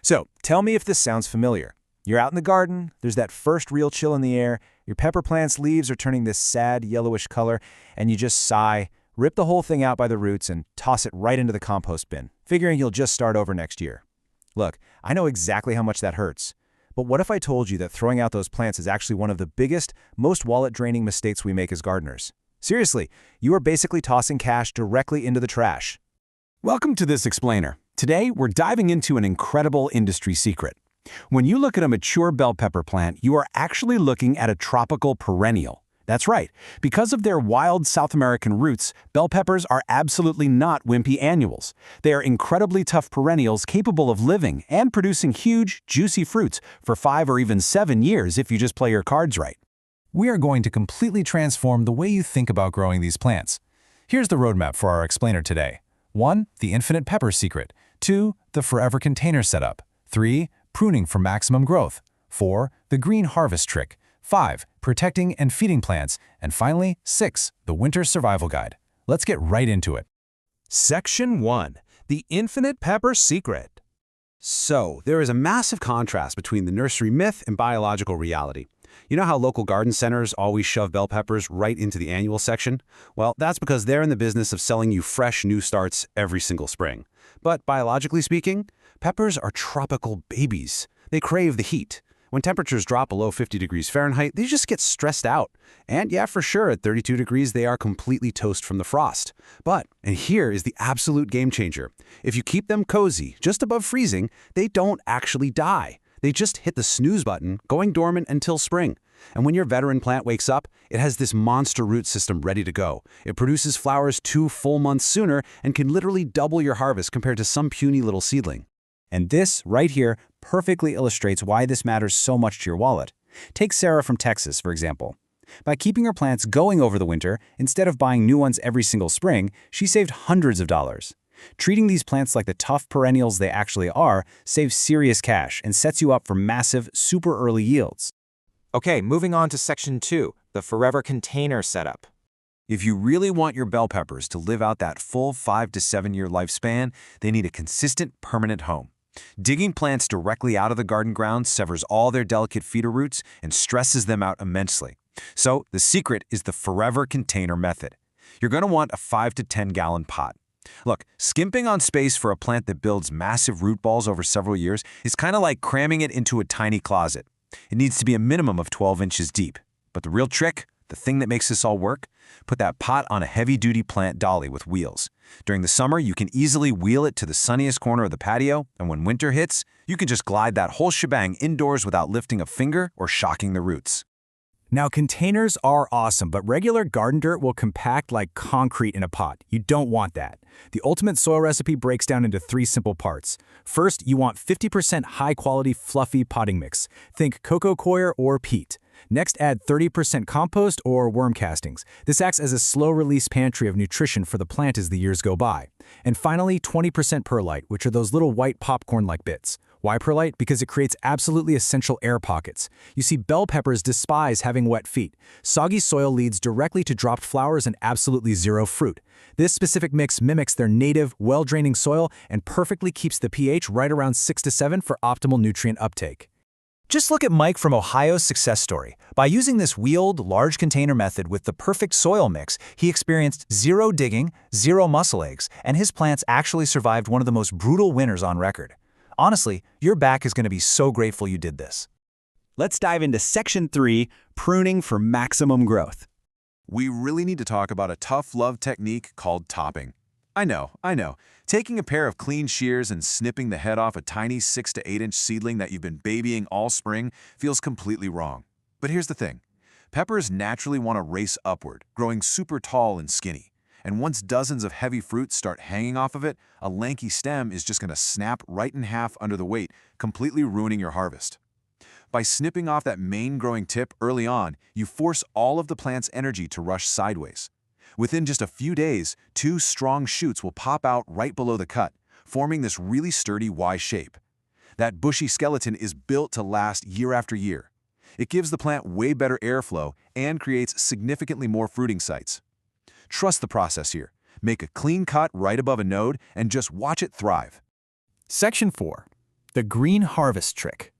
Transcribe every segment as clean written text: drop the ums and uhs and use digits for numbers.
So, tell me if this sounds familiar. You're out in the garden, there's that first real chill in the air, your pepper plant's leaves are turning this sad yellowish color, and you just sigh, rip the whole thing out by the roots, and toss it right into the compost bin, figuring you'll just start over next year. Look, I know exactly how much that hurts. But what if I told you that throwing out those plants is actually one of the biggest, most wallet-draining mistakes we make as gardeners? Seriously, you are basically tossing cash directly into the trash. Welcome to this explainer. Today, we're diving into an incredible industry secret. When you look at a mature bell pepper plant, you are actually looking at a tropical perennial. That's right. Because of their wild South American roots, bell peppers are absolutely not wimpy annuals. They are incredibly tough perennials capable of living and producing huge, juicy fruits for 5 or even 7 years if you just play your cards right. We are going to completely transform the way you think about growing these plants. Here's the roadmap for our explainer today. 1. The infinite pepper secret. 2. The forever container setup. 3. Pruning for maximum growth. 4. The green harvest trick. 5. Protecting and feeding plants. And finally, 6. The winter survival guide. Let's get right into it. Section 1. The infinite pepper secret. So, there is a massive contrast between the nursery myth and biological reality. You know how local garden centers always shove bell peppers right into the annual section? Well, that's because they're in the business of selling you fresh new starts every single spring. But biologically speaking, peppers are tropical babies. They crave the heat. When temperatures drop below 50 degrees Fahrenheit, they just get stressed out. And yeah, for sure, at 32 degrees, they are completely toast from the frost. But, and here is the absolute game changer, if you keep them cozy, just above freezing, they don't actually die. They just hit the snooze button, going dormant until spring. And when your veteran plant wakes up, it has this monster root system ready to go. It produces flowers 2 full months sooner and can literally double your harvest compared to some puny little seedling. And this, right here, perfectly illustrates why this matters so much to your wallet. Take Sarah from Texas, for example. By keeping her plants going over the winter, instead of buying new ones every single spring, she saved hundreds of dollars. Treating these plants like the tough perennials they actually are saves serious cash and sets you up for massive, super early yields. Okay, moving on to Section 2, the forever container setup. If you really want your bell peppers to live out that full 5 to 7 year lifespan, they need a consistent, permanent home. Digging plants directly out of the garden ground severs all their delicate feeder roots and stresses them out immensely. So, the secret is the forever container method. You're going to want a 5 to 10 gallon pot. Look, skimping on space for a plant that builds massive root balls over several years is kind of like cramming it into a tiny closet. It needs to be a minimum of 12 inches deep. But the real trick, the thing that makes this all work, put that pot on a heavy-duty plant dolly with wheels. During the summer, you can easily wheel it to the sunniest corner of the patio, and when winter hits, you can just glide that whole shebang indoors without lifting a finger or shocking the roots. Now, containers are awesome, but regular garden dirt will compact like concrete in a pot. You don't want that. The ultimate soil recipe breaks down into 3 simple parts. First, you want 50% high-quality, fluffy potting mix. Think cocoa coir or peat. Next, add 30% compost or worm castings. This acts as a slow-release pantry of nutrition for the plant as the years go by. And finally, 20% perlite, which are those little white popcorn-like bits. Why perlite? Because it creates absolutely essential air pockets. You see, bell peppers despise having wet feet. Soggy soil leads directly to dropped flowers and absolutely zero fruit. This specific mix mimics their native, well-draining soil and perfectly keeps the pH right around 6 to 7 for optimal nutrient uptake. Just look at Mike from Ohio's success story. By using this wheeled, large container method with the perfect soil mix, he experienced 0 digging, 0 muscle aches, and his plants actually survived one of the most brutal winters on record. Honestly, your back is going to be so grateful you did this. Let's dive into Section 3, pruning for maximum growth. We really need to talk about a tough love technique called topping. I know. Taking a pair of clean shears and snipping the head off a tiny 6 to 8 inch seedling that you've been babying all spring feels completely wrong. But here's the thing. Peppers naturally want to race upward, growing super tall and skinny. And once dozens of heavy fruits start hanging off of it, a lanky stem is just going to snap right in half under the weight, completely ruining your harvest. By snipping off that main growing tip early on, you force all of the plant's energy to rush sideways. Within just a few days, 2 strong shoots will pop out right below the cut, forming this really sturdy Y shape. That bushy skeleton is built to last year after year. It gives the plant way better airflow and creates significantly more fruiting sites. Trust the process here. Make a clean cut right above a node and just watch it thrive. Section 4. The green harvest trick.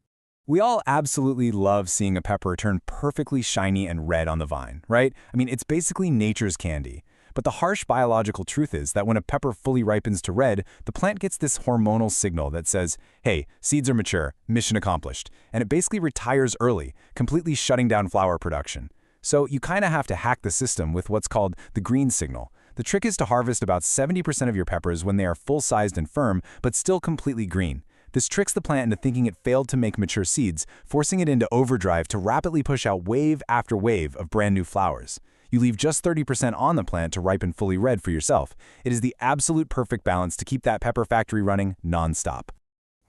We all absolutely love seeing a pepper turn perfectly shiny and red on the vine, right? I mean, it's basically nature's candy. But the harsh biological truth is that when a pepper fully ripens to red, the plant gets this hormonal signal that says, hey, seeds are mature, mission accomplished, and it basically retires early, completely shutting down flower production. So you kind of have to hack the system with what's called the green signal. The trick is to harvest about 70% of your peppers when they are full-sized and firm, but still completely green. This tricks the plant into thinking it failed to make mature seeds, forcing it into overdrive to rapidly push out wave after wave of brand new flowers. You leave just 30% on the plant to ripen fully red for yourself. It is the absolute perfect balance to keep that pepper factory running non-stop.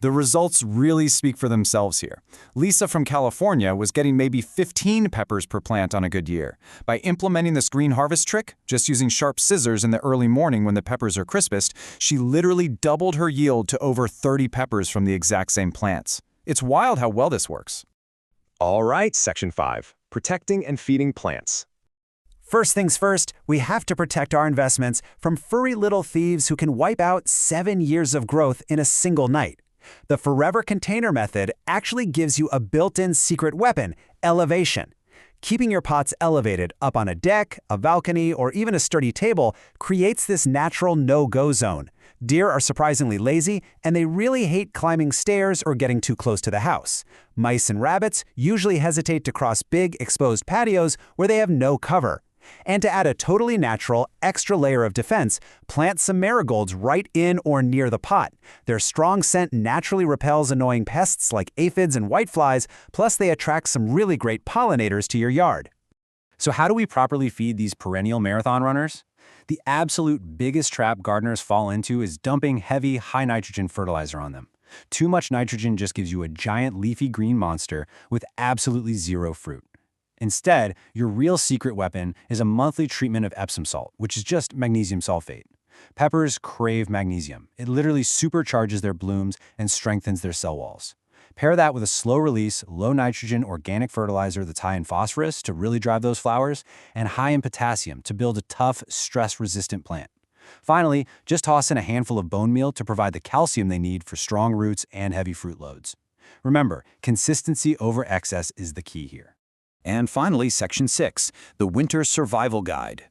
The results really speak for themselves here. Lisa from California was getting maybe 15 peppers per plant on a good year. By implementing this green harvest trick, just using sharp scissors in the early morning when the peppers are crispest, she literally doubled her yield to over 30 peppers from the exact same plants. It's wild how well this works. All right, Section 5. Protecting and feeding plants. First things first, we have to protect our investments from furry little thieves who can wipe out 7 years of growth in a single night. The Forever Container method actually gives you a built-in secret weapon, elevation. Keeping your pots elevated up on a deck, a balcony, or even a sturdy table creates this natural no-go zone. Deer are surprisingly lazy, and they really hate climbing stairs or getting too close to the house. Mice and rabbits usually hesitate to cross big, exposed patios where they have no cover. And to add a totally natural, extra layer of defense, plant some marigolds right in or near the pot. Their strong scent naturally repels annoying pests like aphids and whiteflies, plus they attract some really great pollinators to your yard. So how do we properly feed these perennial marathon runners? The absolute biggest trap gardeners fall into is dumping heavy, high-nitrogen fertilizer on them. Too much nitrogen just gives you a giant leafy green monster with absolutely zero fruit. Instead, your real secret weapon is a monthly treatment of Epsom salt, which is just magnesium sulfate. Peppers crave magnesium. It literally supercharges their blooms and strengthens their cell walls. Pair that with a slow-release, low-nitrogen organic fertilizer that's high in phosphorus to really drive those flowers, and high in potassium to build a tough, stress-resistant plant. Finally, just toss in a handful of bone meal to provide the calcium they need for strong roots and heavy fruit loads. Remember, consistency over excess is the key here. And finally, Section 6, the Winter Survival Guide.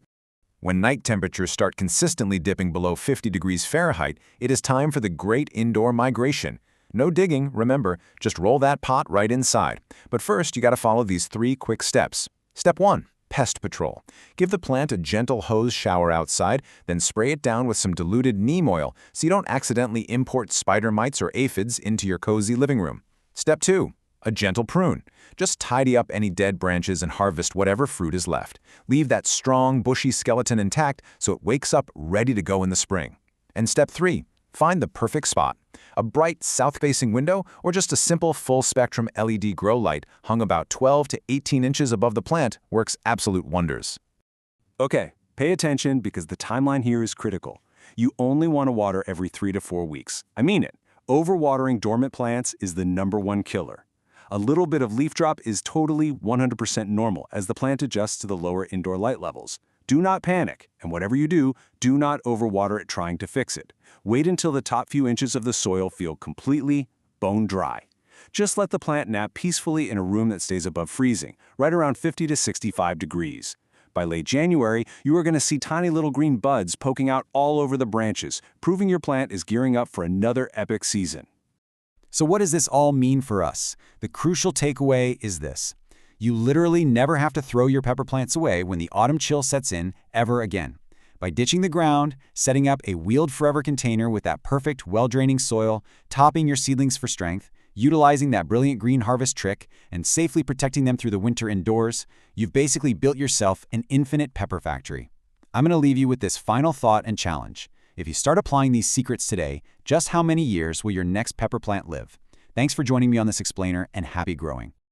When night temperatures start consistently dipping below 50 degrees Fahrenheit, it is time for the great indoor migration. No digging, remember, just roll that pot right inside. But first, you gotta follow these 3 quick steps. Step 1, pest patrol. Give the plant a gentle hose shower outside, then spray it down with some diluted neem oil so you don't accidentally import spider mites or aphids into your cozy living room. Step 2, a gentle prune. Just tidy up any dead branches and harvest whatever fruit is left. Leave that strong, bushy skeleton intact so it wakes up ready to go in the spring. And step 3, find the perfect spot. A bright south-facing window or just a simple full-spectrum LED grow light hung about 12 to 18 inches above the plant works absolute wonders. Okay, pay attention because the timeline here is critical. You only want to water every 3 to 4 weeks. I mean it. Overwatering dormant plants is the #1 killer. A little bit of leaf drop is totally 100% normal as the plant adjusts to the lower indoor light levels. Do not panic, and whatever you do, do not overwater it trying to fix it. Wait until the top few inches of the soil feel completely bone dry. Just let the plant nap peacefully in a room that stays above freezing, right around 50 to 65 degrees. By late January, you are going to see tiny little green buds poking out all over the branches, proving your plant is gearing up for another epic season. So what does this all mean for us? The crucial takeaway is this. You literally never have to throw your pepper plants away when the autumn chill sets in ever again. By ditching the ground, setting up a wheeled forever container with that perfect, well-draining soil, topping your seedlings for strength, utilizing that brilliant green harvest trick, and safely protecting them through the winter indoors, you've basically built yourself an infinite pepper factory. I'm going to leave you with this final thought and challenge. If you start applying these secrets today, just how many years will your next pepper plant live? Thanks for joining me on this explainer, and happy growing.